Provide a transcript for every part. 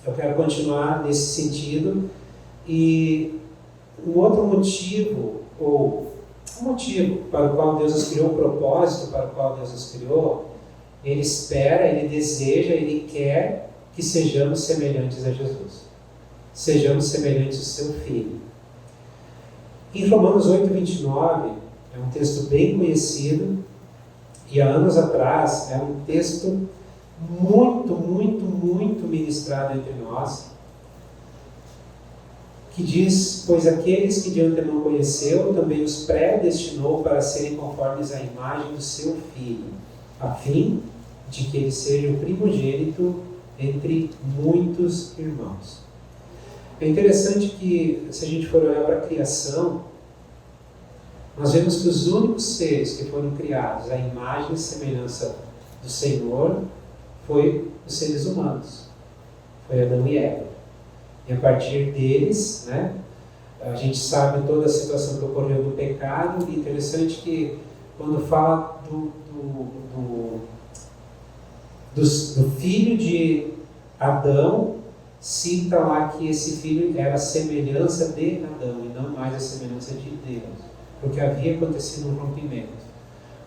Eu quero continuar nesse sentido, e um outro motivo, ou um motivo para o qual Deus nos criou, o propósito para o qual Deus nos criou, Ele espera, Ele deseja, Ele quer que sejamos semelhantes a Jesus. Sejamos semelhantes ao seu Filho. Em Romanos 8:29, é um texto bem conhecido, e há anos atrás é um texto muito ministrado entre nós, que diz: pois aqueles que de antemão conheceu, também os predestinou para serem conformes à imagem do seu Filho, a fim de que ele seja o primogênito entre muitos irmãos. É interessante que, se a gente for olhar para a criação, nós vemos que os únicos seres que foram criados à imagem e semelhança do Senhor foi os seres humanos. Foi Adão e Eva. E a partir deles, a gente sabe toda a situação que ocorreu do pecado. E interessante que, quando fala do filho de Adão, cita lá que esse filho era a semelhança de Adão e não mais a semelhança de Deus, porque havia acontecido um rompimento.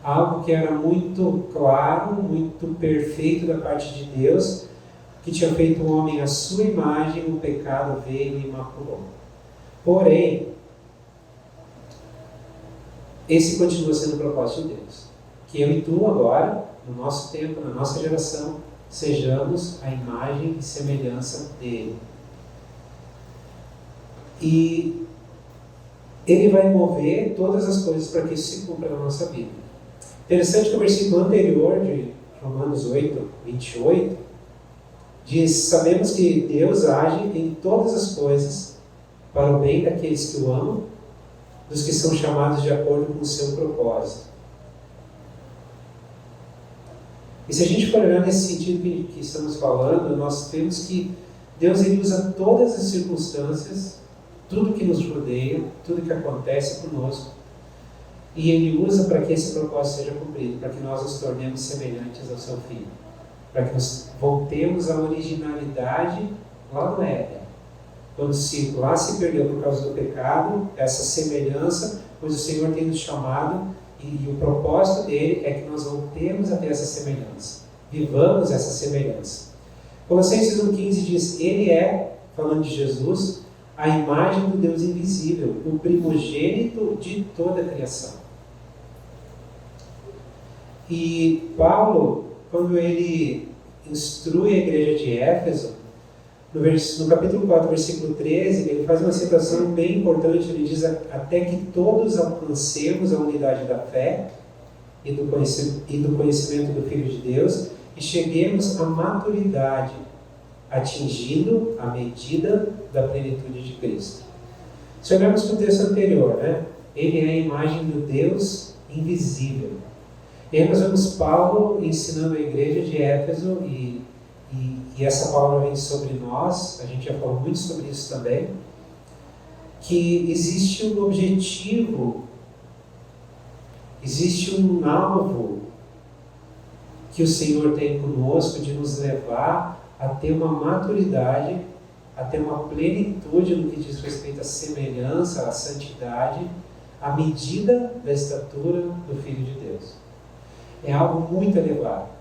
Algo que era muito claro, muito perfeito da parte de Deus, que tinha feito o homem à sua imagem, o pecado veio e maculou. Porém, esse continua sendo o propósito de Deus. Que eu e tu agora, no nosso tempo, na nossa geração, sejamos a imagem e semelhança dele. E ele vai mover todas as coisas para que isso se cumpra na nossa vida. Interessante que o versículo anterior de Romanos 8:28 diz: sabemos que Deus age em todas as coisas para o bem daqueles que o amam, dos que são chamados de acordo com o seu propósito. E se a gente for olhar nesse sentido que estamos falando, nós vemos que Deus ele usa todas as circunstâncias, tudo que nos rodeia, tudo que acontece conosco, e Ele usa para que esse propósito seja cumprido, para que nós nos tornemos semelhantes ao Seu Filho, para que nós voltemos à originalidade lá no Éden. Quando lá se perdeu por causa do pecado, essa semelhança, pois o Senhor tem nos chamado, e o propósito dele é que nós voltemos a ter essa semelhança, vivamos essa semelhança. Colossenses 1,15 diz: Ele é, falando de Jesus, a imagem do Deus invisível, o primogênito de toda a criação. E Paulo, quando ele instrui a igreja de Éfeso, no capítulo 4, versículo 13, ele faz uma citação bem importante. Ele diz: até que todos alcancemos a unidade da fé e do conhecimento do Filho de Deus e cheguemos à maturidade, atingindo a medida da plenitude de Cristo. Se olharmos para o texto anterior, ele é a imagem do Deus invisível. E aí nós vemos Paulo ensinando a igreja de Éfeso, e essa palavra vem sobre nós, a gente já falou muito sobre isso também, que existe um objetivo, existe um alvo que o Senhor tem conosco de nos levar a ter uma maturidade, a ter uma plenitude no que diz respeito à semelhança, à santidade, à medida da estatura do Filho de Deus. É algo muito elevado.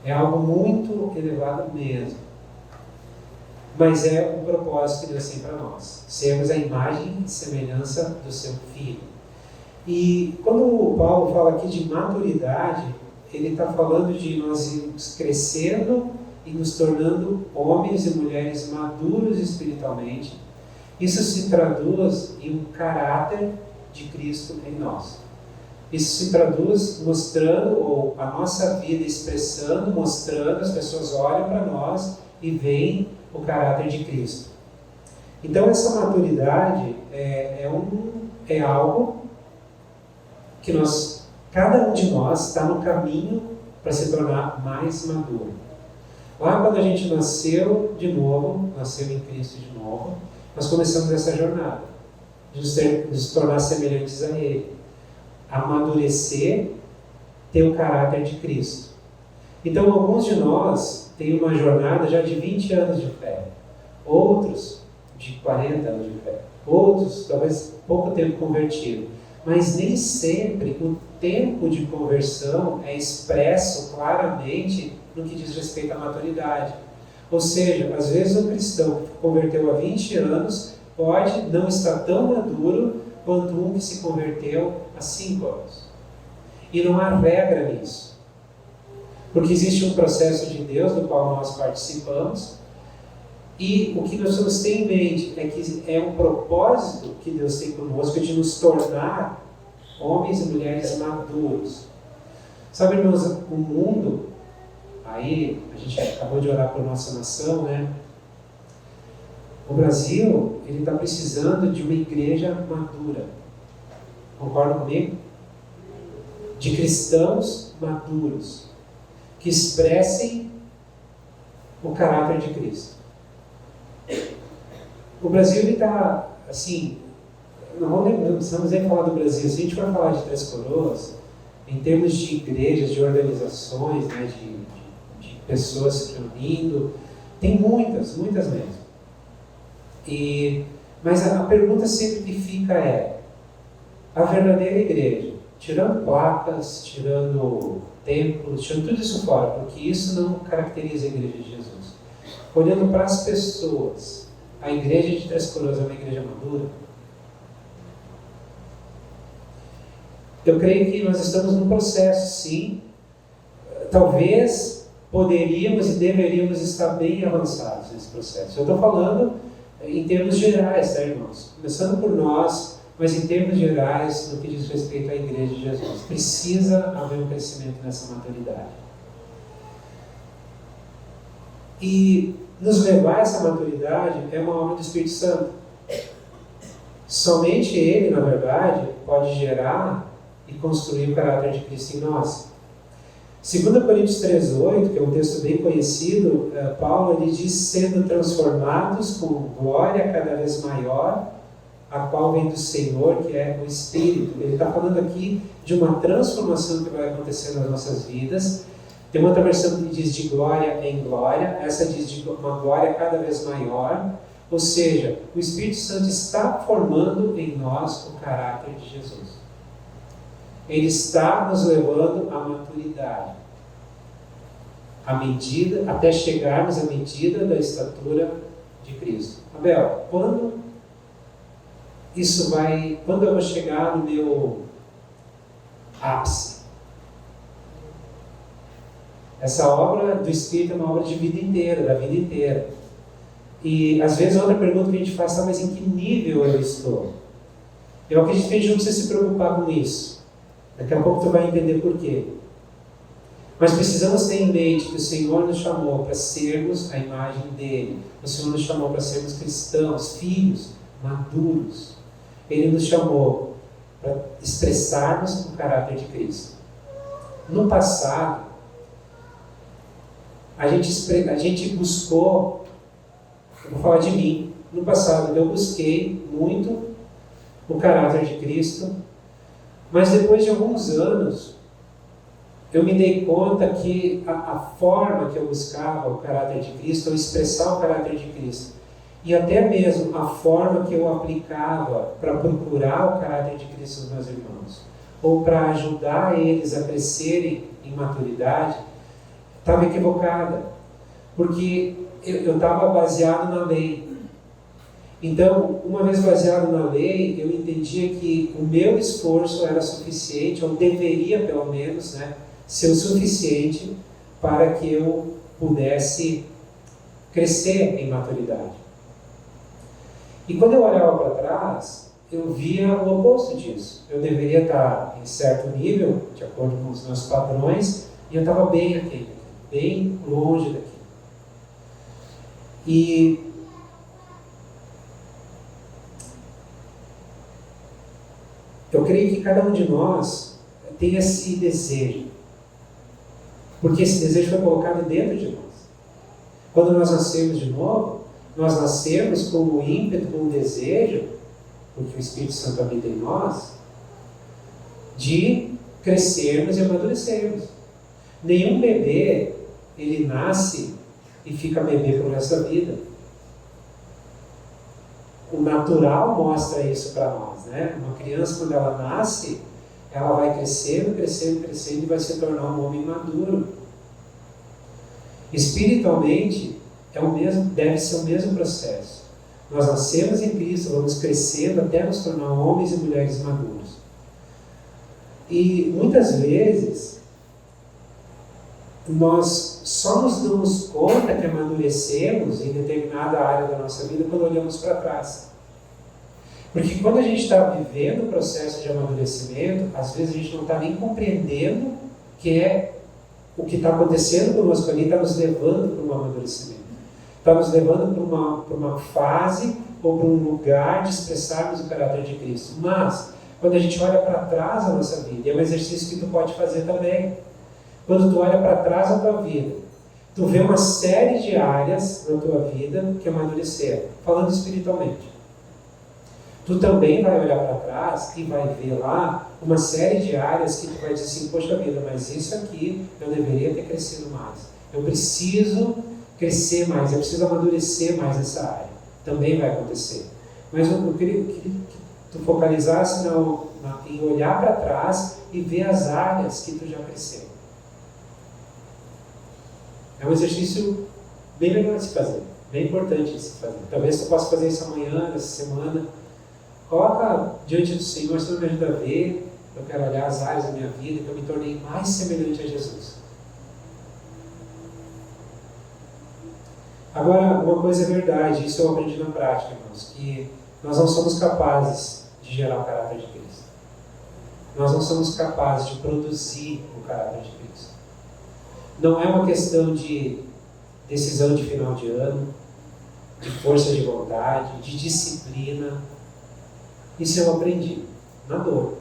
É algo muito elevado mesmo. Mas é o propósito que Deus tem para nós. Sermos a imagem e semelhança do seu Filho. E quando o Paulo fala aqui de maturidade, ele está falando de nós irmos crescendo e nos tornando homens e mulheres maduros espiritualmente. Isso se traduz em um caráter de Cristo em nós. Isso se traduz mostrando, ou a nossa vida expressando, mostrando, as pessoas olham para nós e veem o caráter de Cristo. Então essa maturidade é algo que cada um de nós está no caminho para se tornar mais maduro. Lá quando a gente nasceu de novo, nasceu em Cristo de novo, nós começamos essa jornada de nos tornar semelhantes a Ele, amadurecer ter o caráter de Cristo. Então, alguns de nós têm uma jornada já de 20 anos de fé, outros de 40 anos de fé, outros talvez pouco tempo convertido, mas nem sempre o tempo de conversão é expresso claramente no que diz respeito à maturidade. Ou seja, às vezes um cristão que converteu há 20 anos pode não estar tão maduro quanto um que se converteu há 5 anos. E não há regra nisso. Porque existe um processo de Deus do qual nós participamos, e o que nós precisamos ter em mente é que é um propósito que Deus tem conosco de nos tornar homens e mulheres maduros. Sabe, irmãos, o mundo, aí a gente acabou de orar por nossa nação, né? O Brasil, ele está precisando de uma igreja madura. Concordam comigo? De cristãos maduros, que expressem o caráter de Cristo. O Brasil está, assim, não precisamos nem falar do Brasil, se a gente for falar de Três Coroas, em termos de igrejas, de organizações, né, de pessoas se reunindo, tem muitas mesmo. Mas a pergunta sempre que fica é, a verdadeira igreja, tirando placas, tirando templos, tirando tudo isso fora, porque isso não caracteriza a igreja de Jesus. Olhando para as pessoas, a igreja de Três Coroas é uma igreja madura? Eu creio que nós estamos num processo, sim. Talvez poderíamos e deveríamos estar bem avançados nesse processo. Eu estou falando em termos gerais, tá, irmãos? Começando por nós, mas em termos gerais, no que diz respeito à igreja de Jesus. Precisa haver um crescimento nessa maturidade. E nos levar a essa maturidade é uma obra do Espírito Santo. Somente Ele, na verdade, pode gerar e construir o caráter de Cristo em nós. 2 Coríntios 3,8, que é um texto bem conhecido, Paulo ele diz, sendo transformados com glória cada vez maior, a qual vem do Senhor, que é o Espírito. Ele está falando aqui de uma transformação que vai acontecer nas nossas vidas. Tem uma outra versão que diz de glória em glória, essa diz de uma glória cada vez maior, ou seja, o Espírito Santo está formando em nós o caráter de Jesus. Ele está nos levando à maturidade, até chegarmos à medida da estatura de Cristo. Abel, quando eu vou chegar no meu ápice? Essa obra do Espírito é uma obra de vida inteira, da vida inteira. E às vezes outra pergunta que a gente faz é, mas em que nível eu estou? Eu acredito que a gente não precisa se preocupar com isso. Daqui a pouco tu vai entender por quê. Mas precisamos ter em mente que o Senhor nos chamou para sermos a imagem dele. O Senhor nos chamou para sermos cristãos, filhos, maduros. Ele nos chamou para expressarmos o caráter de Cristo. No passado, a gente buscou, eu vou falar de mim, no passado eu busquei muito o caráter de Cristo, mas depois de alguns anos, eu me dei conta que a forma que eu buscava o caráter de Cristo, ou expressar o caráter de Cristo, e até mesmo a forma que eu aplicava para procurar o caráter de Cristo nos meus irmãos, ou para ajudar eles a crescerem em maturidade, estava equivocada, porque eu estava baseado na lei. Então, uma vez baseado na lei, eu entendia que o meu esforço era suficiente, ou deveria pelo menos, ser o suficiente para que eu pudesse crescer em maturidade. E quando eu olhava para trás, eu via o oposto disso. Eu deveria estar em certo nível, de acordo com os meus padrões, e eu estava bem aqui, bem longe daqui. E eu creio que cada um de nós tem esse desejo, porque esse desejo foi colocado dentro de nós. Quando nós nascemos de novo, nós nascemos com o ímpeto, com o desejo, porque o Espírito Santo habita em nós, de crescermos e amadurecermos. Nenhum bebê, ele nasce e fica bebê pro resto da vida. O natural mostra isso para nós, né? Uma criança, quando ela nasce, ela vai crescendo, crescendo, crescendo e vai se tornar um homem maduro. Espiritualmente, deve ser o mesmo processo. Nós nascemos em Cristo, vamos crescendo até nos tornar homens e mulheres maduros. E muitas vezes, nós só nos damos conta que amadurecemos em determinada área da nossa vida quando olhamos para trás. Porque quando a gente está vivendo o processo de amadurecimento, às vezes a gente não está nem compreendendo que o que está acontecendo conosco ali está nos levando para um amadurecimento. Está nos levando para uma fase ou para um lugar de expressarmos o caráter de Cristo. Mas, quando a gente olha para trás da nossa vida, é um exercício que tu pode fazer também. Quando tu olha para trás da tua vida, tu vê uma série de áreas na tua vida que amadureceram, falando espiritualmente. Tu também vai olhar para trás e vai ver lá uma série de áreas que tu vai dizer assim, poxa vida, mas isso aqui eu deveria ter crescido mais. Eu preciso crescer mais, eu preciso amadurecer mais nessa área. Também vai acontecer. Mas eu queria que tu focalizasse em olhar para trás e ver as áreas que tu já cresceu. É um exercício bem legal de se fazer, bem importante de se fazer. Talvez tu possa fazer isso amanhã, essa semana. Coloca diante do Senhor, Senhor, me ajuda a ver, eu quero olhar as áreas da minha vida, que eu me tornei mais semelhante a Jesus. Agora, uma coisa é verdade, isso eu aprendi na prática, irmãos, que nós não somos capazes de gerar o caráter de Cristo. Nós não somos capazes de produzir o caráter de Cristo. Não é uma questão de decisão de final de ano, de força de vontade, de disciplina. Isso eu aprendi na dor.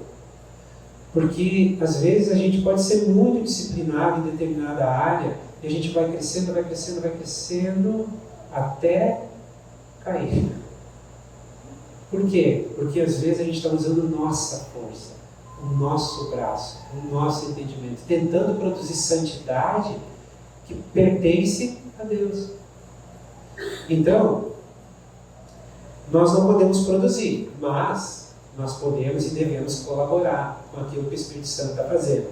Porque, às vezes, a gente pode ser muito disciplinado em determinada área e a gente vai crescendo, vai crescendo, vai crescendo até cair. Por quê? Porque, às vezes, a gente está usando nossa força, o nosso braço, o nosso entendimento, tentando produzir santidade que pertence a Deus. Então, nós não podemos produzir, mas nós podemos e devemos colaborar com aquilo que o Espírito Santo está fazendo.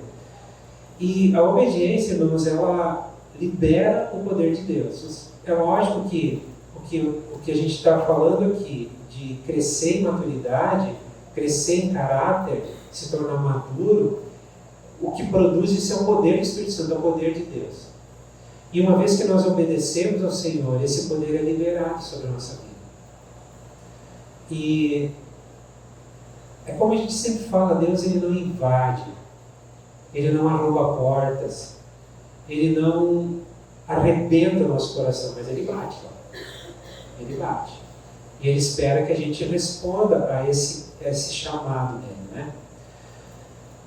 E a obediência, irmãos, ela libera o poder de Deus. É lógico que o que a gente está falando aqui de crescer em maturidade, crescer em caráter, se tornar maduro, o que produz isso é o poder do Espírito Santo, é o poder de Deus. E uma vez que nós obedecemos ao Senhor, esse poder é liberado sobre a nossa vida. E é como a gente sempre fala, Deus ele não invade, Ele não arromba portas, Ele não arrebenta o nosso coração, mas Ele bate lá. Ele bate. E Ele espera que a gente responda a esse chamado dele, né?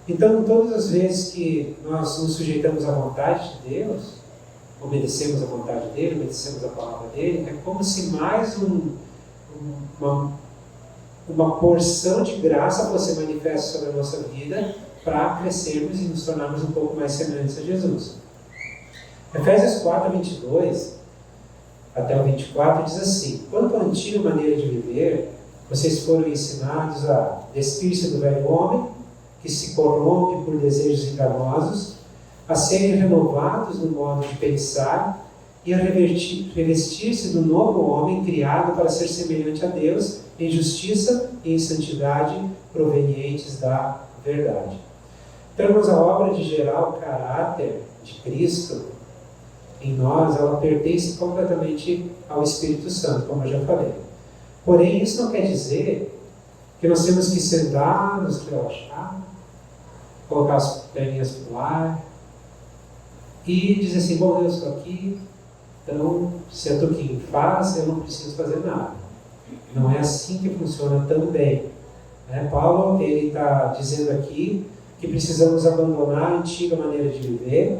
Então, todas as vezes que nós nos sujeitamos à vontade de Deus, obedecemos à vontade dele, obedecemos à palavra dele, é como se mais uma porção de graça fosse manifesta sobre a nossa vida para crescermos e nos tornarmos um pouco mais semelhantes a Jesus. Efésios 4, 22 até o 24 diz assim: quanto à antiga maneira de viver, vocês foram ensinados a despir-se do velho homem, que se corrompe por desejos enganosos, a serem renovados no modo de pensar e a revestir-se do novo homem criado para ser semelhante a Deus em justiça e em santidade provenientes da verdade. Então, irmãos, a obra de gerar o caráter de Cristo em nós, ela pertence completamente ao Espírito Santo, como eu já falei. Porém, isso não quer dizer que nós temos que sentar, nos relaxar, colocar as perninhas para o ar e dizer assim, bom, eu estou aqui, então, se é tu quem faz, eu não preciso fazer nada. Não é assim que funciona também. Paulo está dizendo aqui que precisamos abandonar a antiga maneira de viver,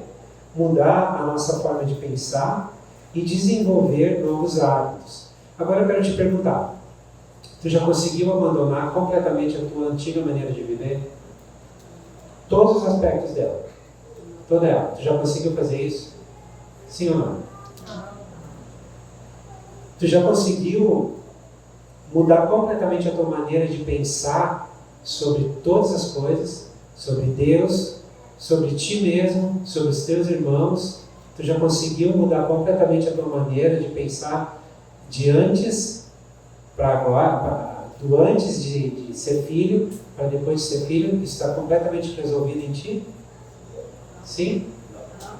mudar a nossa forma de pensar e desenvolver novos hábitos. Agora eu quero te perguntar, tu já conseguiu abandonar completamente a tua antiga maneira de viver? Todos os aspectos dela. Toda ela. Tu já conseguiu fazer isso? Sim ou não? Tu já conseguiu mudar completamente a tua maneira de pensar sobre todas as coisas, sobre Deus, sobre ti mesmo, sobre os teus irmãos? Tu já conseguiu mudar completamente a tua maneira de pensar de antes para agora, do antes de ser filho para depois de ser filho? Isso está completamente resolvido em ti? Sim?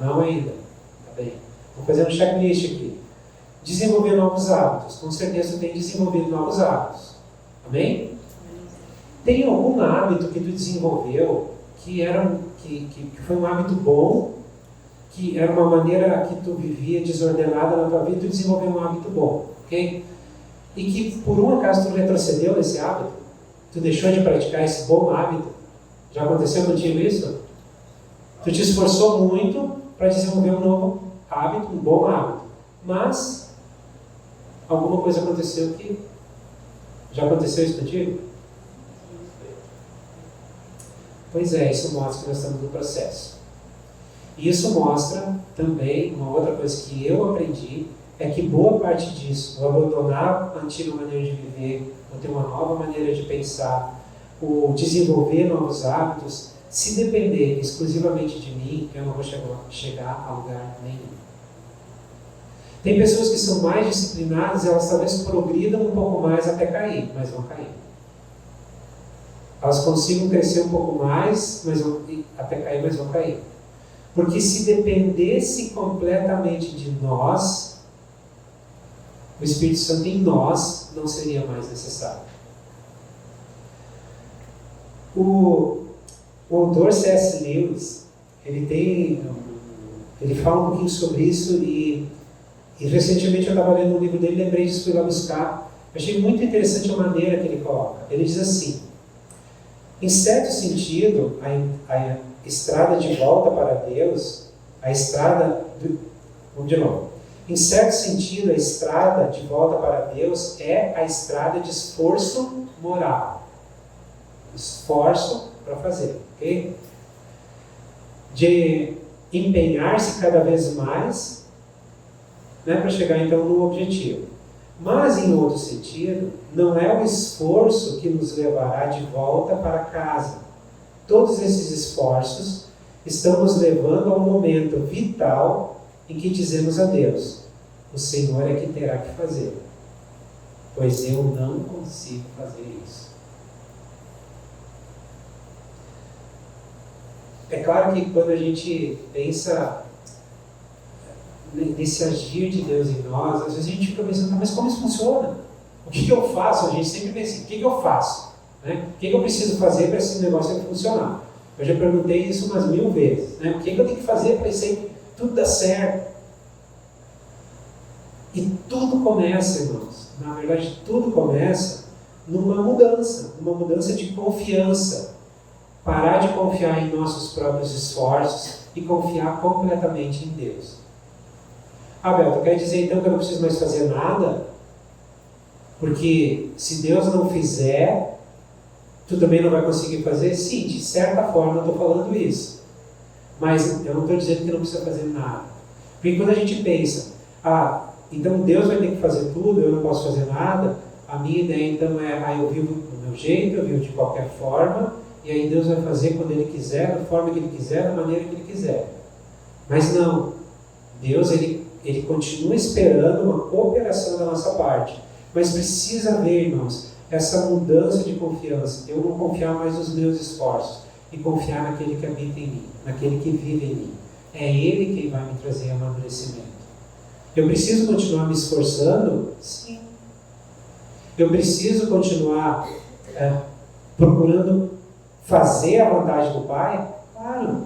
Não ainda. Tá bem. Vou fazer um checklist aqui. Desenvolver novos hábitos. Com certeza tu tem desenvolvido novos hábitos. Amém? Tem algum hábito que tu desenvolveu que foi um hábito bom, que era uma maneira que tu vivia desordenada na tua vida, tu desenvolveu um hábito bom, ok? E que por um acaso tu retrocedeu nesse hábito, tu deixou de praticar esse bom hábito. Já aconteceu contigo isso? Tu te esforçou muito para desenvolver um novo hábito, um bom hábito, mas alguma coisa aconteceu que... Já aconteceu isso contigo? Pois é, isso mostra que nós estamos no processo. E isso mostra também, uma outra coisa que eu aprendi, é que boa parte disso, o abandonar a antiga maneira de viver, o ter uma nova maneira de pensar, o desenvolver novos hábitos, se depender exclusivamente de mim, eu não vou chegar a lugar nenhum. Tem pessoas que são mais disciplinadas, elas talvez progridam um pouco mais até cair, mas vão cair. Elas consigam crescer um pouco mais, até cair, mas vão cair. Porque se dependesse completamente de nós, o Espírito Santo em nós não seria mais necessário. O autor C.S. Lewis, ele fala um pouquinho sobre isso e recentemente eu estava lendo um livro dele, lembrei disso, fui lá buscar. Eu achei muito interessante a maneira que ele coloca. Ele diz assim: em certo sentido, a estrada de volta para Deus, vamos de novo. Em certo sentido, a estrada de volta para Deus é a estrada de esforço moral. Esforço para fazer, ok? De empenhar-se cada vez mais, né, para chegar então no objetivo. Mas, em outro sentido, não é o esforço que nos levará de volta para casa. Todos esses esforços estão nos levando a um momento vital em que dizemos a Deus: o Senhor é que terá que fazer, pois eu não consigo fazer isso. É claro que quando a gente pensa nesse agir de Deus em nós, às vezes a gente fica pensando, mas como isso funciona? O que eu faço? A gente sempre pensa assim, o que eu faço? Né? O que eu preciso fazer para esse negócio funcionar? Eu já perguntei isso umas 1000 vezes. Né? O que eu tenho que fazer para isso aí tudo dar certo? E tudo começa, irmãos, na verdade tudo começa numa mudança de confiança. Parar de confiar em nossos próprios esforços e confiar completamente em Deus. Abel, tu quer dizer então que eu não preciso mais fazer nada? Porque se Deus não fizer, tu também não vai conseguir fazer? Sim, de certa forma eu estou falando isso. Mas eu não estou dizendo que não precisa fazer nada. Porque quando a gente pensa, então Deus vai ter que fazer tudo, eu não posso fazer nada, a minha ideia então é, eu vivo do meu jeito, eu vivo de qualquer forma, e aí Deus vai fazer quando Ele quiser, da forma que Ele quiser, da maneira que Ele quiser. Mas não, Deus ele continua esperando uma cooperação da nossa parte. Mas precisa haver, irmãos, essa mudança de confiança. Eu não confiar mais nos meus esforços e confiar naquele que habita em mim, naquele que vive em mim. É Ele quem vai me trazer amadurecimento. Eu preciso continuar me esforçando? Sim. Eu preciso continuar procurando fazer a vontade do Pai? Claro.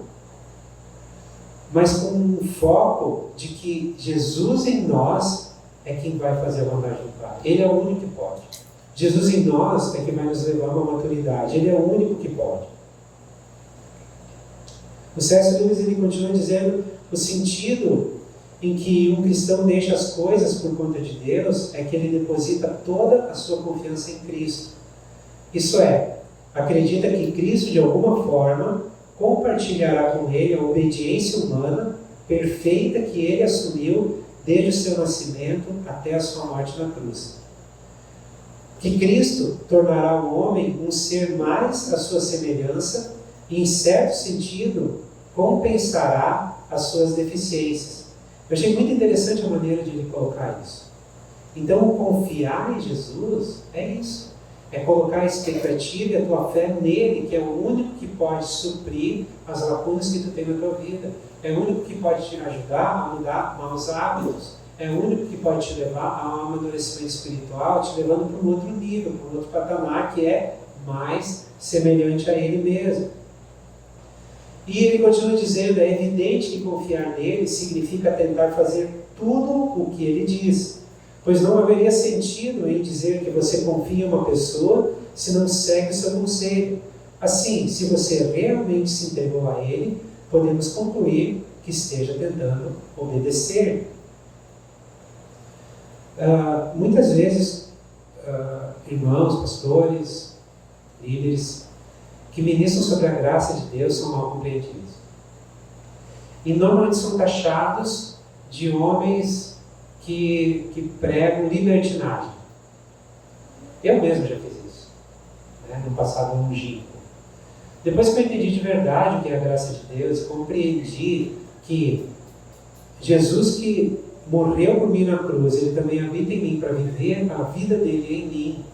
Mas com um foco de que Jesus em nós é quem vai fazer a vontade do Pai. Ele é o único que pode. Jesus em nós é quem vai nos levar a uma maturidade. Ele é o único que pode. O C.S. Lewis ele continua dizendo o sentido em que um cristão deixa as coisas por conta de Deus é que ele deposita toda a sua confiança em Cristo. Isso é, acredita que Cristo de alguma forma compartilhará com ele a obediência humana perfeita que ele assumiu desde o seu nascimento até a sua morte na cruz. Que Cristo tornará o homem um ser mais à sua semelhança e, em certo sentido, compensará as suas deficiências. Eu achei muito interessante a maneira de ele colocar isso. Então, confiar em Jesus é isso. É colocar a expectativa e a tua fé nele, que é o único que pode suprir as lacunas que tu tem na tua vida. É o único que pode te ajudar a mudar maus hábitos. É o único que pode te levar a um amadurecimento espiritual, te levando para um outro nível, para um outro patamar que é mais semelhante a ele mesmo. E ele continua dizendo, é evidente que confiar nele significa tentar fazer tudo o que ele diz. Pois não haveria sentido em dizer que você confia em uma pessoa se não segue o seu conselho. Assim, se você realmente se entregou a ele, podemos concluir que esteja tentando obedecer. Muitas vezes, irmãos, pastores, líderes, que ministram sobre a graça de Deus são mal compreendidos. E normalmente são taxados de homens que pregam libertinagem. Eu mesmo já fiz isso, né, no passado longínquo. Depois que eu entendi de verdade o que é a graça de Deus, compreendi que Jesus que morreu por mim na cruz, ele também habita em mim para viver a vida dele em mim,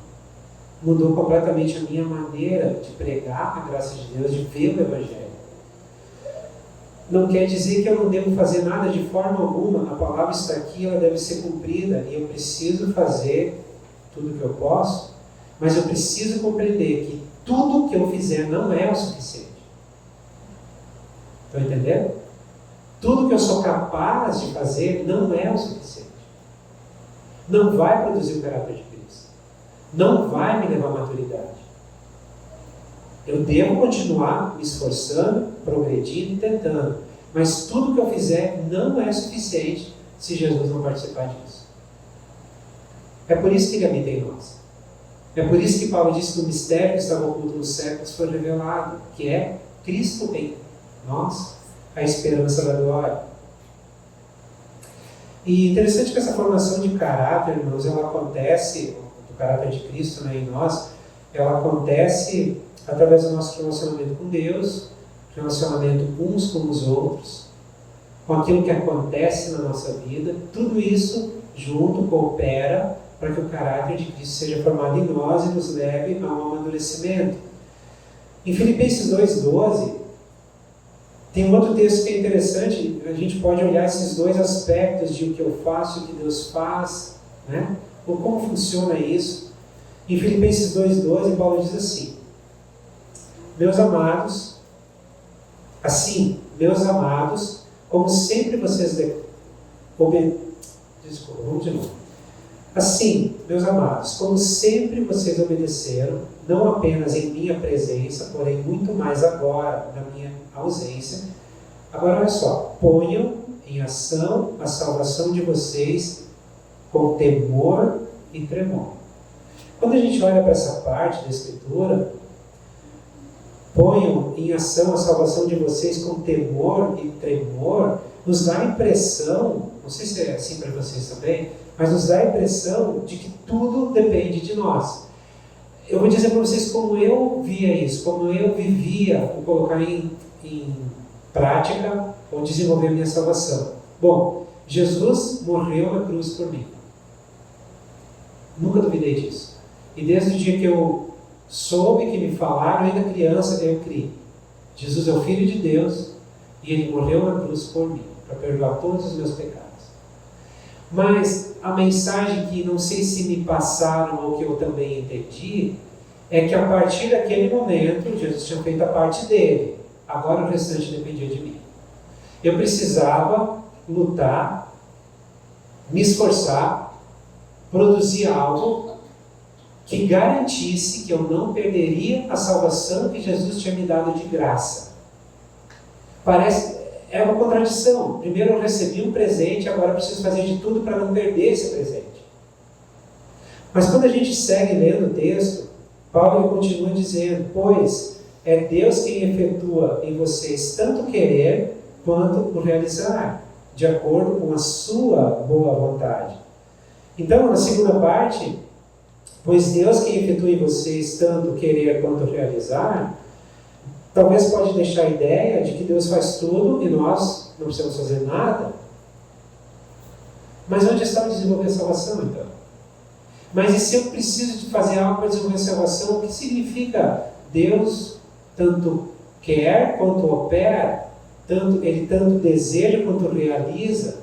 mudou completamente a minha maneira de pregar a graça de Deus, de ver o Evangelho. Não quer dizer que eu não devo fazer nada de forma alguma. A palavra está aqui, ela deve ser cumprida e eu preciso fazer tudo o que eu posso, mas eu preciso compreender que tudo que eu fizer não é o suficiente. Estão entendendo? Tudo que eu sou capaz de fazer não é o suficiente. Não vai produzir o caráter de Cristo. Não vai me levar à maturidade. Eu devo continuar me esforçando, progredindo e tentando. Mas tudo que eu fizer não é suficiente se Jesus não participar disso. É por isso que ele habita em nós. É por isso que Paulo disse que o mistério que estava oculto nos séculos foi revelado, que é Cristo em nós, a esperança da glória. E interessante que essa formação de caráter, irmãos, ela acontece, do caráter de Cristo, né, em nós, ela acontece através do nosso relacionamento com Deus, relacionamento uns com os outros, com aquilo que acontece na nossa vida. Tudo isso junto coopera para que o caráter de Cristo seja formado em nós e nos leve a um amadurecimento. Em Filipenses 2,12, tem um outro texto que é interessante. A gente pode olhar esses dois aspectos de o que eu faço e o que Deus faz, né? Ou como funciona isso. Em Filipenses 2,12, Paulo diz assim: meus amados, como sempre vocês Assim, meus amados, como sempre vocês obedeceram, não apenas em minha presença, porém muito mais agora, na minha ausência. Agora olha só, ponham em ação a salvação de vocês com temor e tremor. Quando a gente olha para essa parte da Escritura, ponham em ação a salvação de vocês com temor e tremor, nos dá a impressão, não sei se é assim para vocês também, mas nos dá a impressão de que tudo depende de nós. Eu vou dizer para vocês como eu via isso, como eu vivia o colocar em prática ou desenvolver a minha salvação. Bom, Jesus morreu na cruz por mim. Nunca duvidei disso. E desde o dia que eu soube que me falaram, ainda criança, eu criei. Jesus é o Filho de Deus e Ele morreu na cruz por mim, para perdoar todos os meus pecados. Mas a mensagem que não sei se me passaram ou que eu também entendi, é que a partir daquele momento, Jesus tinha feito a parte dele. Agora o restante dependia de mim. Eu precisava lutar, me esforçar, produzir algo que garantisse que eu não perderia a salvação que Jesus tinha me dado de graça. É uma contradição. Primeiro eu recebi um presente, agora eu preciso fazer de tudo para não perder esse presente. Mas quando a gente segue lendo o texto, Paulo continua dizendo: pois é Deus quem efetua em vocês tanto querer quanto o realizar, de acordo com a sua boa vontade. Então, na segunda parte, pois Deus quem efetua em vocês tanto querer quanto realizar, talvez pode deixar a ideia de que Deus faz tudo e nós não precisamos fazer nada. Mas onde está o desenvolver a salvação, então? Mas e se eu preciso de fazer algo para desenvolver a salvação, o que significa Deus tanto quer quanto opera, Ele tanto deseja quanto realiza?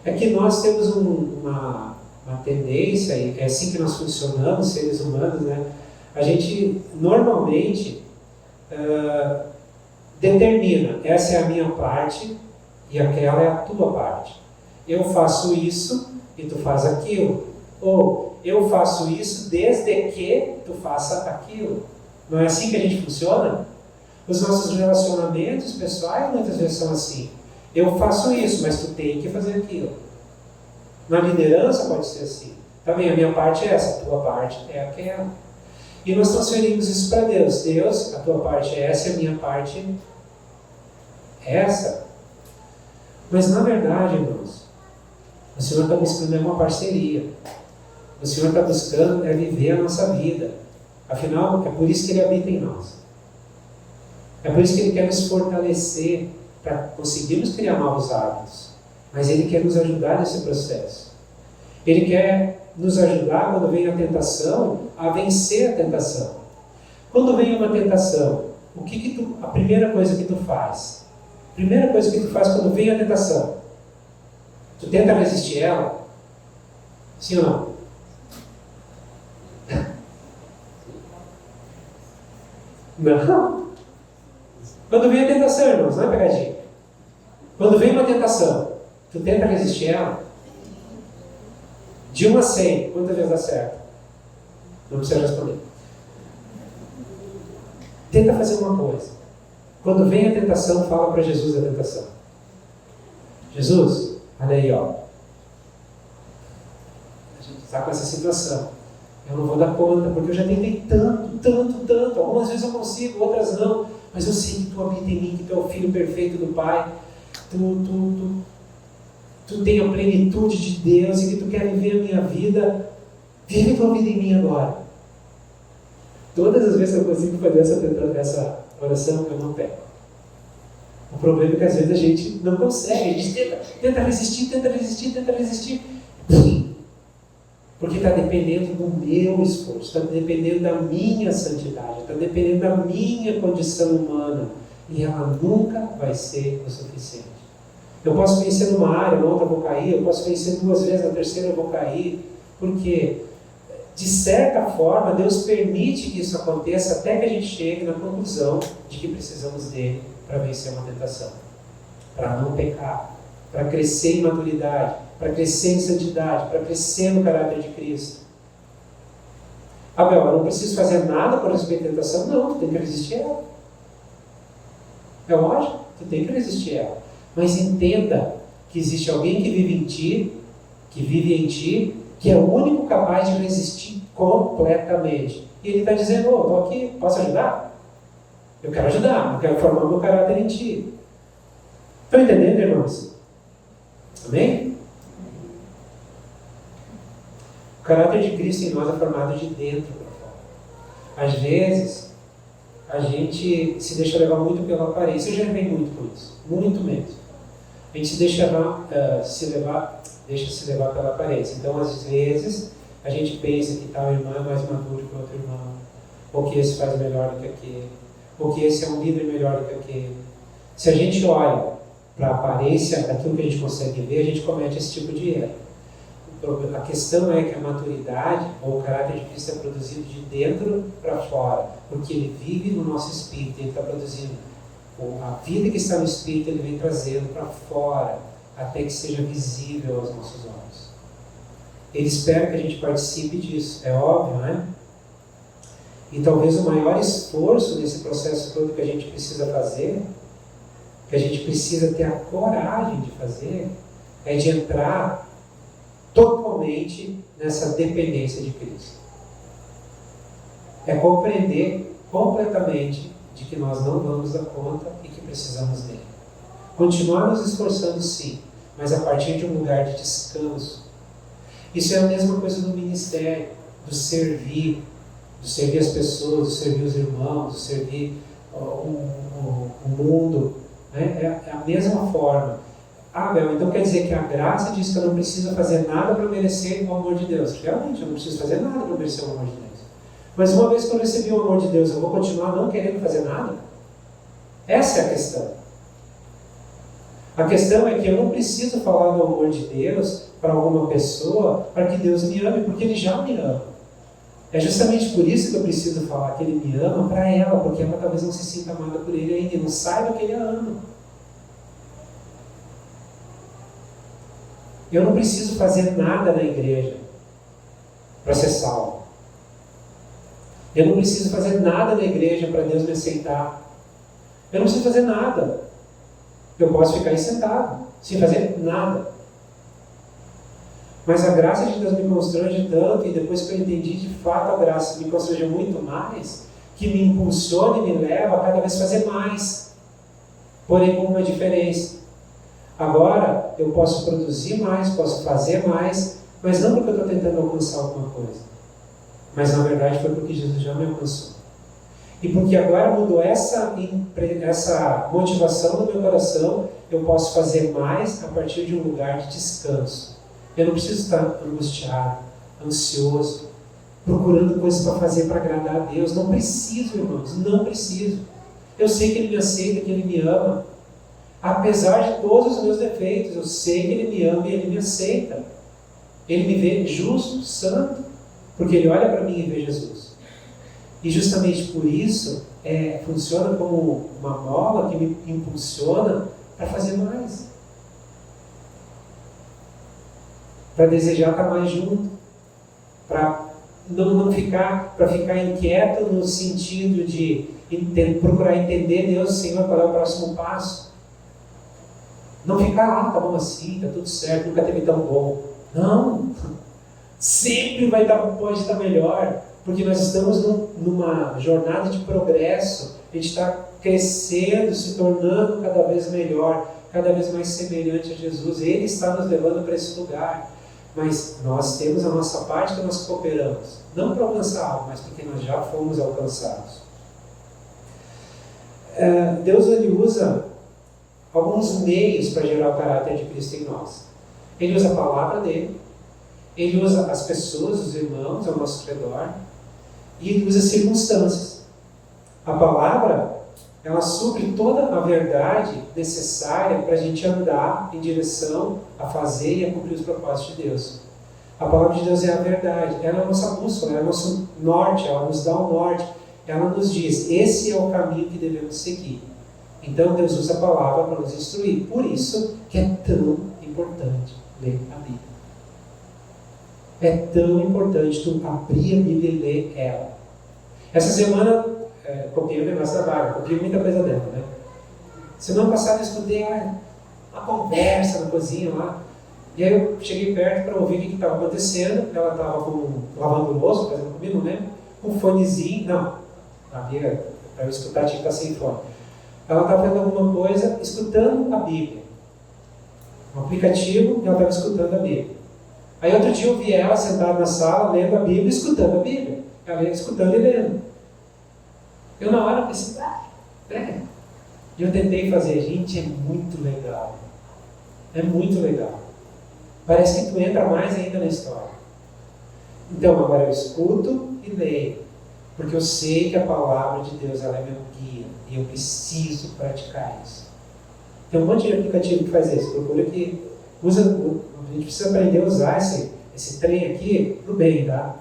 É que nós temos uma tendência, e é assim que nós funcionamos, seres humanos, né? A gente normalmente determina, essa é a minha parte e aquela é a tua parte. Eu faço isso e tu faz aquilo. Ou eu faço isso desde que tu faça aquilo. Não é assim que a gente funciona? Os nossos relacionamentos pessoais muitas vezes são assim. Eu faço isso, mas tu tem que fazer aquilo. Na liderança pode ser assim. Também a minha parte é essa, a tua parte é aquela. E nós transferimos isso para Deus. Deus, a tua parte é essa e a minha parte é essa. Mas na verdade, irmãos, o Senhor está buscando uma parceria. O Senhor está buscando viver a nossa vida. Afinal, é por isso que Ele habita em nós. É por isso que Ele quer nos fortalecer para conseguirmos criar novos hábitos. Mas Ele quer nos ajudar nesse processo. Ele quer nos ajudar quando vem a tentação, a vencer a tentação. Quando vem uma tentação, a primeira coisa que tu faz? A primeira coisa que tu faz quando vem a tentação? Tu tenta resistir ela? Sim ou não? Não. Quando vem a tentação, irmãos, não é pegadinha. Quando vem uma tentação, tu tenta resistir ela? De 1 a 100, quantas vezes dá certo? Não precisa responder. Tenta fazer uma coisa. Quando vem a tentação, fala para Jesus da tentação. Jesus, olha aí, ó. A gente está com essa situação. Eu não vou dar conta, porque eu já tentei tanto. Algumas vezes eu consigo, outras não. Mas eu sei que tu habita em mim, que tu é o Filho perfeito do Pai. Tu tem a plenitude de Deus e que tu quer viver a minha vida. Vive tua vida em mim agora. Todas as vezes que eu consigo fazer essa oração, eu não pego. O problema é que às vezes a gente não consegue. A gente tenta resistir. Porque está dependendo do meu esforço, está dependendo da minha santidade, está dependendo da minha condição humana. E ela nunca vai ser o suficiente. Eu posso vencer numa área, na outra eu vou cair, eu posso vencer 2 vezes, na terceira eu vou cair. Porque, de certa forma, Deus permite que isso aconteça até que a gente chegue na conclusão de que precisamos dele para vencer uma tentação. Para não pecar, para crescer em maturidade, para crescer em santidade, para crescer no caráter de Cristo. Abel, eu não preciso fazer nada por respeito à tentação? Não, tu tem que resistir a ela. É lógico, tu tem que resistir a ela. Mas entenda que existe alguém que vive em ti, que é o único capaz de resistir completamente. E ele está dizendo, estou aqui, posso ajudar? Eu quero ajudar, eu quero formar o meu caráter em ti. Estão entendendo, irmãos? Amém? O caráter de Cristo em nós é formado de dentro para fora. Às vezes, a gente se deixa levar muito pela aparência. Eu já errei muito com isso. Muito mesmo. A gente se deixa se levar pela aparência. Então, às vezes, a gente pensa que tal irmão é mais maduro que outro irmão. Ou que esse faz melhor do que aquele. Ou que esse é um líder melhor do que aquele. Se a gente olha para a aparência, daquilo que a gente consegue ver, a gente comete esse tipo de erro. A questão é que a maturidade, ou o caráter de Cristo é produzido de dentro para fora, porque ele vive no nosso espírito, ele está produzindo. A vida que está no espírito, ele vem trazendo para fora, até que seja visível aos nossos olhos. Ele espera que a gente participe disso, é óbvio, né? E talvez o maior esforço nesse processo todo que a gente precisa fazer, que a gente precisa ter a coragem de fazer, é de entrar totalmente nessa dependência de Cristo. É compreender completamente de que nós não vamos dar conta e que precisamos dele. Continuar nos esforçando, sim, mas a partir de um lugar de descanso. Isso é a mesma coisa do ministério, do servir as pessoas, do servir os irmãos, do servir o mundo. Né? É a mesma forma. Bel, então quer dizer que a graça diz que eu não preciso fazer nada para merecer o amor de Deus. Realmente, eu não preciso fazer nada para merecer o amor de Deus. Mas uma vez que eu recebi o amor de Deus, eu vou continuar não querendo fazer nada? Essa é a questão. A questão é que eu não preciso falar do amor de Deus para alguma pessoa para que Deus me ame, porque Ele já me ama. É justamente por isso que eu preciso falar que Ele me ama para ela, porque ela talvez não se sinta amada por Ele ainda, não saiba que Ele a ama. Eu não preciso fazer nada na igreja para ser salvo. Eu não preciso fazer nada na igreja para Deus me aceitar. Eu não preciso fazer nada. Eu posso ficar aí sentado, sem fazer nada. Mas a graça de Deus me constrange tanto, e depois que eu entendi de fato a graça me constrange muito mais, que me impulsiona e me leva a cada vez fazer mais. Porém, com uma diferença. Agora, eu posso produzir mais, posso fazer mais, mas não porque eu estou tentando alcançar alguma coisa. Mas, na verdade, foi porque Jesus já me alcançou. E porque agora mudou essa motivação no meu coração, eu posso fazer mais a partir de um lugar de descanso. Eu não preciso estar angustiado, ansioso, procurando coisas para fazer para agradar a Deus. Não preciso, irmãos, não preciso. Eu sei que Ele me aceita, que Ele me ama. Apesar de todos os meus defeitos, eu sei que Ele me ama e Ele me aceita. Ele me vê justo, santo, porque Ele olha para mim e vê Jesus. E justamente por isso, funciona como uma mola que me impulsiona para fazer mais. Para desejar estar mais junto. Para não ficar, para ficar inquieto no sentido de procurar entender Deus, Senhor, qual é o próximo passo. Não ficar, tá bom assim, tá tudo certo, nunca teve tão bom. Não! Sempre pode estar melhor, porque nós estamos numa jornada de progresso, a gente está crescendo, se tornando cada vez melhor, cada vez mais semelhante a Jesus. Ele está nos levando para esse lugar, mas nós temos a nossa parte que nós cooperamos, não para alcançar algo, mas porque nós já fomos alcançados. Deus ele usa alguns meios para gerar o caráter de Cristo em nós. Ele usa a palavra dele, ele usa as pessoas, os irmãos ao nosso redor, e ele usa circunstâncias. A palavra, ela supre toda a verdade necessária para a gente andar em direção a fazer e a cumprir os propósitos de Deus. A palavra de Deus é a verdade, ela é a nossa bússola, ela é o nosso norte, ela nos dá o norte, ela nos diz, esse é o caminho que devemos seguir. Então Deus usa a palavra para nos instruir. Por isso que é tão importante ler a Bíblia. É tão importante tu abrir a Bíblia e ler ela. Essa semana, copiei o negócio da Bárbara, copiei muita coisa dela, né? Semana passada eu escutei uma conversa na cozinha lá. E aí eu cheguei perto para ouvir o que estava acontecendo. Ela estava lavando o louço, fazendo comida, não lembro, com um fonezinho. Não, para eu escutar tinha que estar sem fone. Ela estava fazendo alguma coisa, escutando a Bíblia. Um aplicativo, e ela estava escutando a Bíblia. Aí outro dia eu vi ela sentada na sala, lendo a Bíblia e escutando a Bíblia. Ela ia escutando e lendo. Eu na hora pensei, E eu tentei fazer, gente, é muito legal. É muito legal. Parece que tu entra mais ainda na história. Então agora eu escuto e leio. Porque eu sei que a palavra de Deus ela é meu guia. E eu preciso praticar isso. Tem um monte de aplicativo que faz isso. Procura que usa. A gente precisa aprender a usar esse trem aqui pro bem, tá?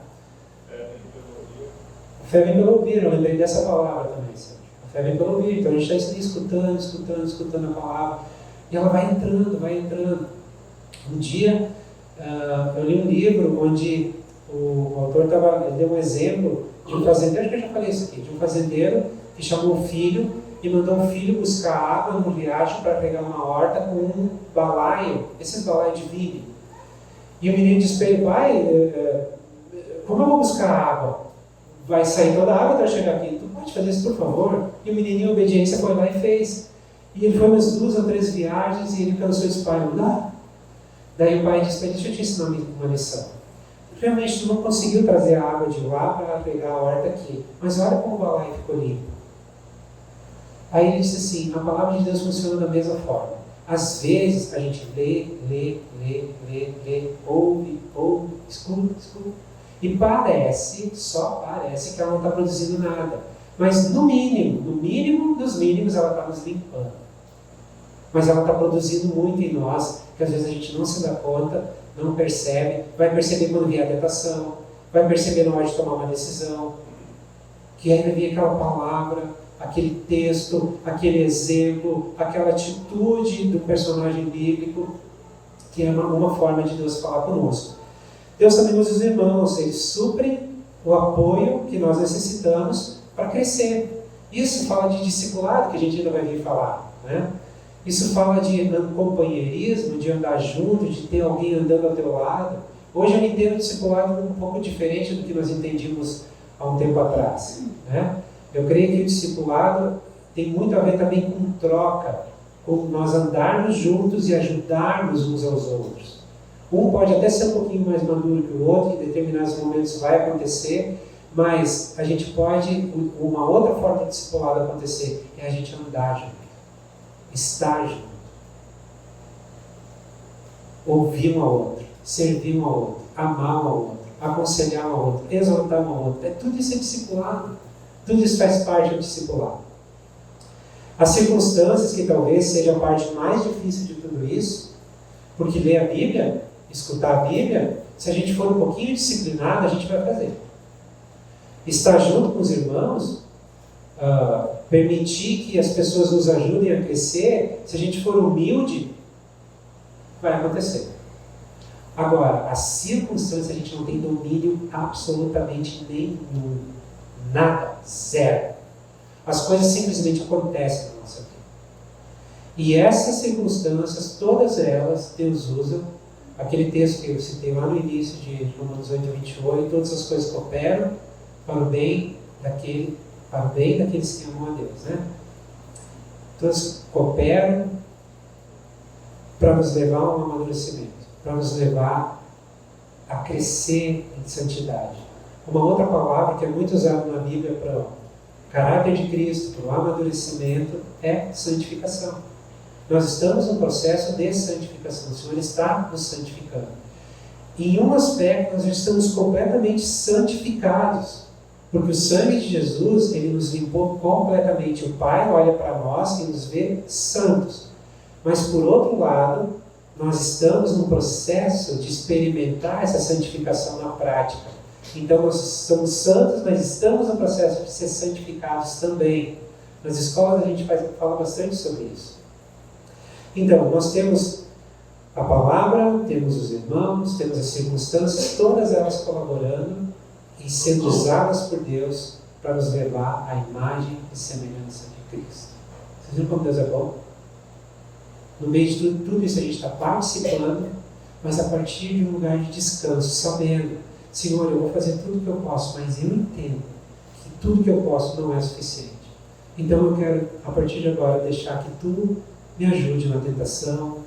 A fé vem pelo ouvir. Eu lembrei dessa palavra também. Sabe? A fé vem pelo ouvir. Então a gente está escutando a palavra. E ela vai entrando. Um dia eu li um livro onde o autor deu um exemplo de um fazendeiro, acho que eu já falei isso aqui, de um fazendeiro que chamou o filho e mandou o filho buscar água no riacho para pegar uma horta com um balaio, esses balaios de milho. E o menino disse para ele, pai, como eu vou buscar água? vai sair toda a água para chegar aqui. Tu pode fazer isso, por favor? E o menininho, em obediência, foi lá e fez. E ele foi umas 2 ou 3 viagens e ele cansou de pai, não dá. Daí o pai disse para ele, deixa eu te ensinar uma lição. Realmente tu não conseguiu trazer a água de lá para pegar a horta aqui, mas olha como vai lá e ficou limpo. Aí ele disse assim, a palavra de Deus funciona da mesma forma. Às vezes a gente lê, ouve, escuta, e só parece que ela não está produzindo nada. Mas no mínimo dos mínimos, ela está nos limpando. Mas ela está produzindo muito em nós, que às vezes a gente não se dá conta, não percebe, vai perceber quando vier a tentação, vai perceber na hora de tomar uma decisão, que aí vai vir aquela palavra, aquele texto, aquele exemplo, aquela atitude do personagem bíblico, que é uma forma de Deus falar conosco. Deus também usa os irmãos, eles suprem o apoio que nós necessitamos para crescer. Isso fala de discipulado, que a gente ainda vai vir falar, né? Isso fala de companheirismo, de andar junto, de ter alguém andando ao teu lado. Hoje eu entendo o discipulado um pouco diferente do que nós entendíamos há um tempo atrás, né? Eu creio que o discipulado tem muito a ver também com troca, com nós andarmos juntos e ajudarmos uns aos outros. Um pode até ser um pouquinho mais maduro que o outro, em determinados momentos vai acontecer, mas a gente pode, uma outra forma de discipulado acontecer é a gente andar junto, estar junto, ouvir um ao outro, servir um ao outro, amar um ao outro, aconselhar um ao outro, exaltar um ao outro. Tudo isso é discipulado. Tudo isso faz parte do discipulado. As circunstâncias, que talvez seja a parte mais difícil de tudo isso, porque ler a Bíblia, escutar a Bíblia, se a gente for um pouquinho disciplinado, a gente vai fazer. Estar junto com os irmãos, permitir que as pessoas nos ajudem a crescer, se a gente for humilde, vai acontecer. Agora, as circunstâncias a gente não tem domínio absolutamente nenhum. Nada, zero. As coisas simplesmente acontecem na nossa vida. E essas circunstâncias, todas elas, Deus usa. Aquele texto que eu citei lá no início de Romanos 8:28, todas as coisas cooperam para o bem daqueles que amam a Deus, né? Todas cooperam para nos levar a um amadurecimento, para nos levar a crescer em santidade. Uma outra palavra que é muito usada na Bíblia para o caráter de Cristo, para o amadurecimento, é santificação. Nós estamos num processo de santificação. O Senhor está nos santificando. Em um aspecto, nós estamos completamente santificados, porque o sangue de Jesus, ele nos limpou completamente. O Pai olha para nós e nos vê santos. Mas, por outro lado, nós estamos num processo de experimentar essa santificação na prática. Então nós somos santos, mas estamos no processo de ser santificados também. Nas escolas a gente fala bastante sobre isso. Então, nós temos a palavra, temos os irmãos, temos as circunstâncias, todas elas colaborando e sendo usadas por Deus para nos levar à imagem e semelhança de Cristo. Vocês viram como Deus é bom? No meio de tudo isso a gente está participando, mas a partir de um lugar de descanso, sabendo, Senhor, eu vou fazer tudo o que eu posso, mas eu entendo que tudo que eu posso não é suficiente. Então eu quero, a partir de agora, deixar que Tu me ajude na tentação,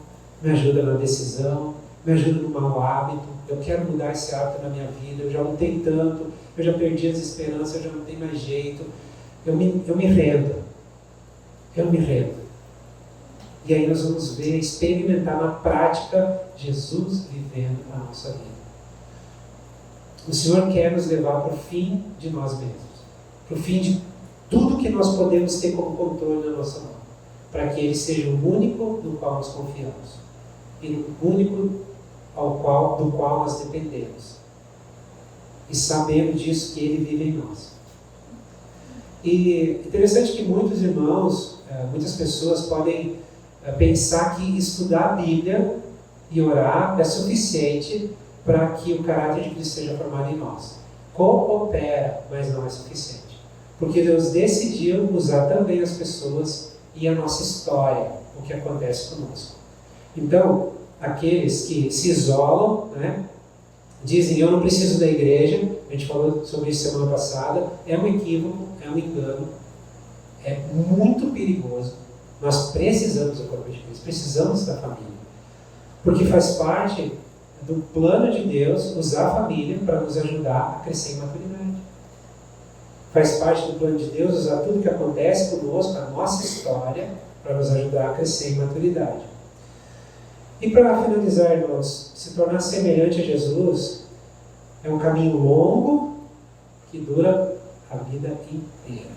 me ajuda na decisão, me ajuda no mau hábito. Eu quero mudar esse hábito na minha vida, eu já lutei tanto, eu já perdi as esperanças, eu já não tenho mais jeito. Eu me rendo. Eu me rendo. E aí nós vamos ver, experimentar na prática Jesus vivendo a nossa vida. O Senhor quer nos levar para o fim de nós mesmos, para o fim de tudo que nós podemos ter como controle na nossa mão, para que Ele seja o único no qual nós confiamos e o único do qual nós dependemos. E sabendo disso que Ele vive em nós. E interessante que muitos irmãos, muitas pessoas podem pensar que estudar a Bíblia e orar é suficiente para que o caráter de Cristo seja formado em nós. Coopera, mas não é suficiente. Porque Deus decidiu usar também as pessoas e a nossa história, o que acontece conosco. Então, aqueles que se isolam, né, dizem, eu não preciso da igreja, a gente falou sobre isso semana passada, é um equívoco, é um engano, é muito perigoso. Nós precisamos do corpo de Cristo, precisamos da família, porque faz parte do plano de Deus usar a família para nos ajudar a crescer em maturidade. Faz parte do plano de Deus usar tudo que acontece conosco, a nossa história, para nos ajudar a crescer em maturidade. E para finalizar, irmãos, se tornar semelhante a Jesus é um caminho longo que dura a vida inteira.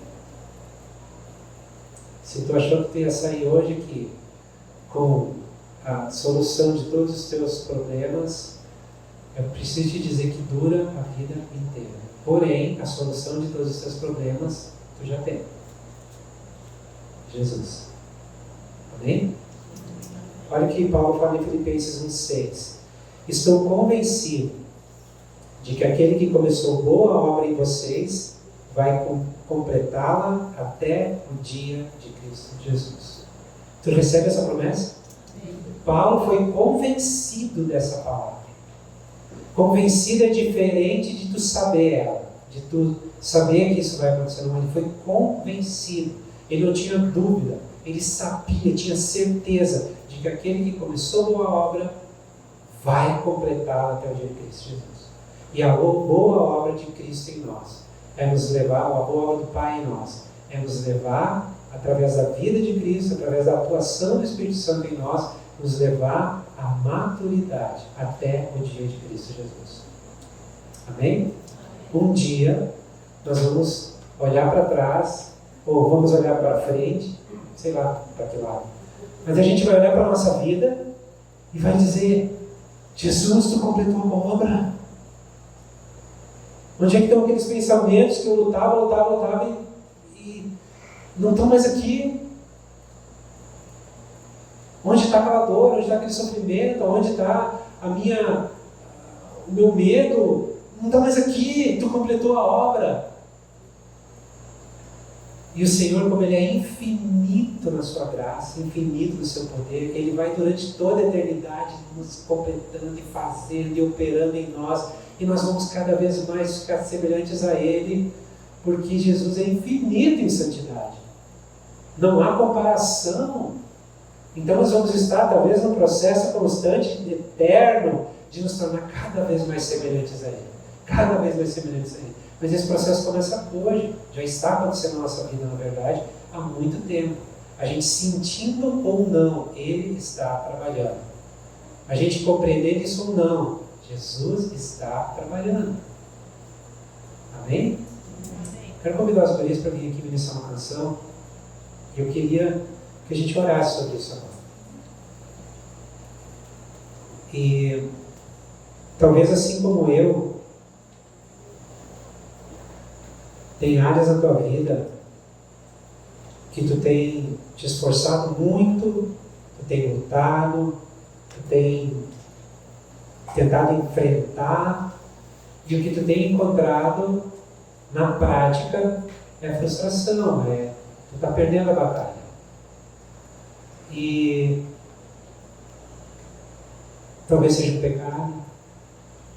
Se tu achou que tu ia sair hoje aqui com a solução de todos os teus problemas, eu preciso te dizer que dura a vida inteira. Porém, a solução de todos os teus problemas, tu já tem. Jesus. Amém? Olha o que Paulo fala em Filipenses 1,6. Estou convencido de que aquele que começou boa obra em vocês vai completá-la até o dia de Cristo Jesus. Tu recebe essa promessa? Paulo foi convencido dessa palavra. Convencido é diferente de tu saber ela, de tu saber que isso vai acontecer, mas ele foi convencido. Ele não tinha dúvida, ele sabia, tinha certeza de que aquele que começou boa obra vai completá-la até o dia de Cristo Jesus. E a boa obra de Cristo em nós é nos levar, a boa obra do Pai em nós, é nos levar, através da vida de Cristo, através da atuação do Espírito Santo em nós, nos levar à maturidade até o dia de Cristo Jesus. Amém? Um dia nós vamos olhar para trás, ou vamos olhar para frente, sei lá para que lado, mas a gente vai olhar para a nossa vida e vai dizer: Jesus, tu completou a obra. Onde é que estão aqueles pensamentos que eu lutava e não estão mais aqui? Onde está aquela dor? Onde está aquele sofrimento? Onde está o meu medo? Não está mais aqui. Tu completou a obra. E o Senhor, como Ele é infinito na sua graça, infinito no seu poder, Ele vai durante toda a eternidade nos completando e fazendo e operando em nós. E nós vamos cada vez mais ficar semelhantes a Ele, porque Jesus é infinito em santidade. Não há comparação. Então nós vamos estar talvez num processo constante, eterno, de nos tornar cada vez mais semelhantes a Ele. Cada vez mais semelhantes a Ele. Mas esse processo começa hoje. Já está acontecendo na nossa vida, na verdade, há muito tempo. A gente sentindo ou não, Ele está trabalhando. A gente compreender isso ou não, Jesus está trabalhando. Amém? Quero convidar os gurias para vir aqui ministrar uma canção. E eu queria que a gente orasse sobre isso agora. E talvez assim como eu, tem áreas na tua vida que tu tem te esforçado muito, tu tem lutado, tu tem tentado enfrentar, e o que tu tem encontrado na prática é frustração, tu está perdendo a batalha. E talvez seja um pecado,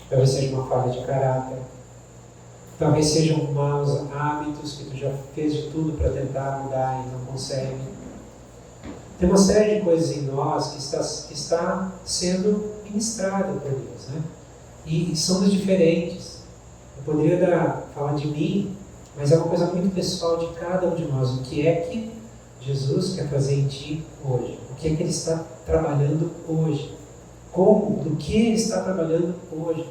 talvez seja uma falha de caráter, talvez sejam maus hábitos que tu já fez de tudo para tentar mudar e não consegue. Tem uma série de coisas em nós que está sendo ministrada por Deus, né? E somos diferentes. Eu poderia falar de mim, mas é uma coisa muito pessoal de cada um de nós. O que é que Jesus quer fazer em ti hoje? O que é que Ele está trabalhando hoje? Como? Do que Ele está trabalhando hoje?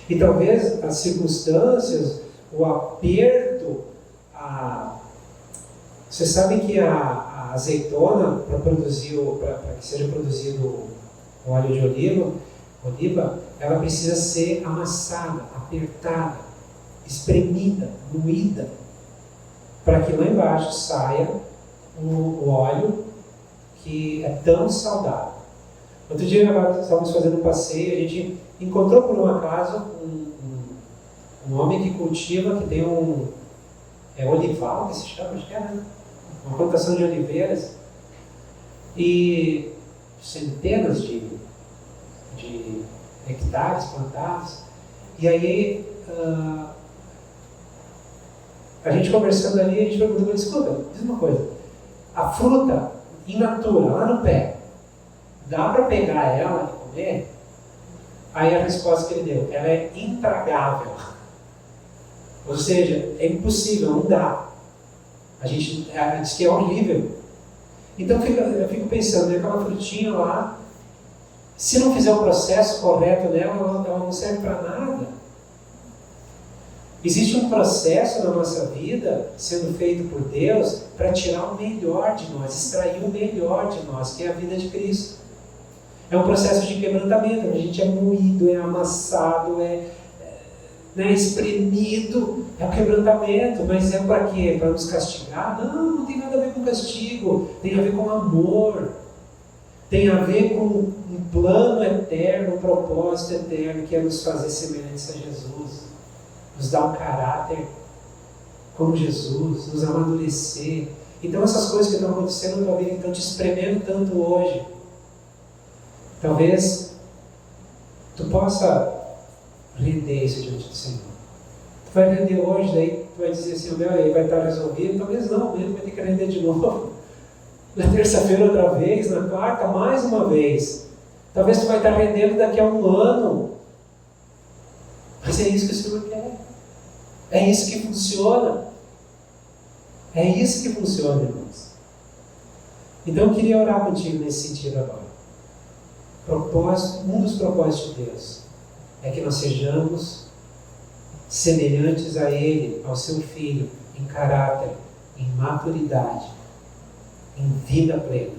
E talvez as circunstâncias, o aperto, vocês sabem que a azeitona, para que seja produzido o óleo de oliva, ela precisa ser amassada, apertada, espremida, moída, para que lá embaixo saia o óleo que é tão saudável. Outro dia estávamos fazendo um passeio, a gente encontrou por um acaso um homem que cultiva, que tem olival, que se chama, acho que é, né? Uma plantação de oliveiras, e centenas de hectares plantados. E aí, a gente conversando ali, a gente perguntou, escuta, diz uma coisa, a fruta in natura, lá no pé, dá para pegar ela e comer? Aí a resposta que ele deu, ela é intragável. Ou seja, é impossível, não dá. A gente diz que é horrível. Então eu fico pensando, aquela frutinha lá, se não fizer o processo correto nela, ela não serve para nada. Existe um processo na nossa vida, sendo feito por Deus, para tirar o melhor de nós, extrair o melhor de nós, que é a vida de Cristo. É um processo de quebrantamento, onde a gente é moído, é amassado, é espremido, é o quebrantamento, mas é para quê? Para nos castigar? Não, não tem nada a ver com castigo, tem a ver com amor, tem a ver com um plano eterno, um propósito eterno, que é nos fazer semelhantes a Jesus, nos dar um caráter como Jesus, nos amadurecer. Então essas coisas que estão acontecendo na tua vida, estão te espremendo tanto hoje, talvez tu possa render isso diante do Senhor. Tu vai render hoje, daí tu vai dizer assim, meu, aí vai estar resolvido. Talvez não, mesmo vai ter que render de novo. Na terça-feira outra vez, na quarta mais uma vez. Talvez tu vai estar rendendo daqui a um ano. Mas é isso que o Senhor quer. É isso que funciona. É isso que funciona, irmãos. Então eu queria orar contigo nesse sentido agora. Um dos propósitos de Deus é que nós sejamos semelhantes a Ele, ao Seu Filho, em caráter, em maturidade, em vida plena.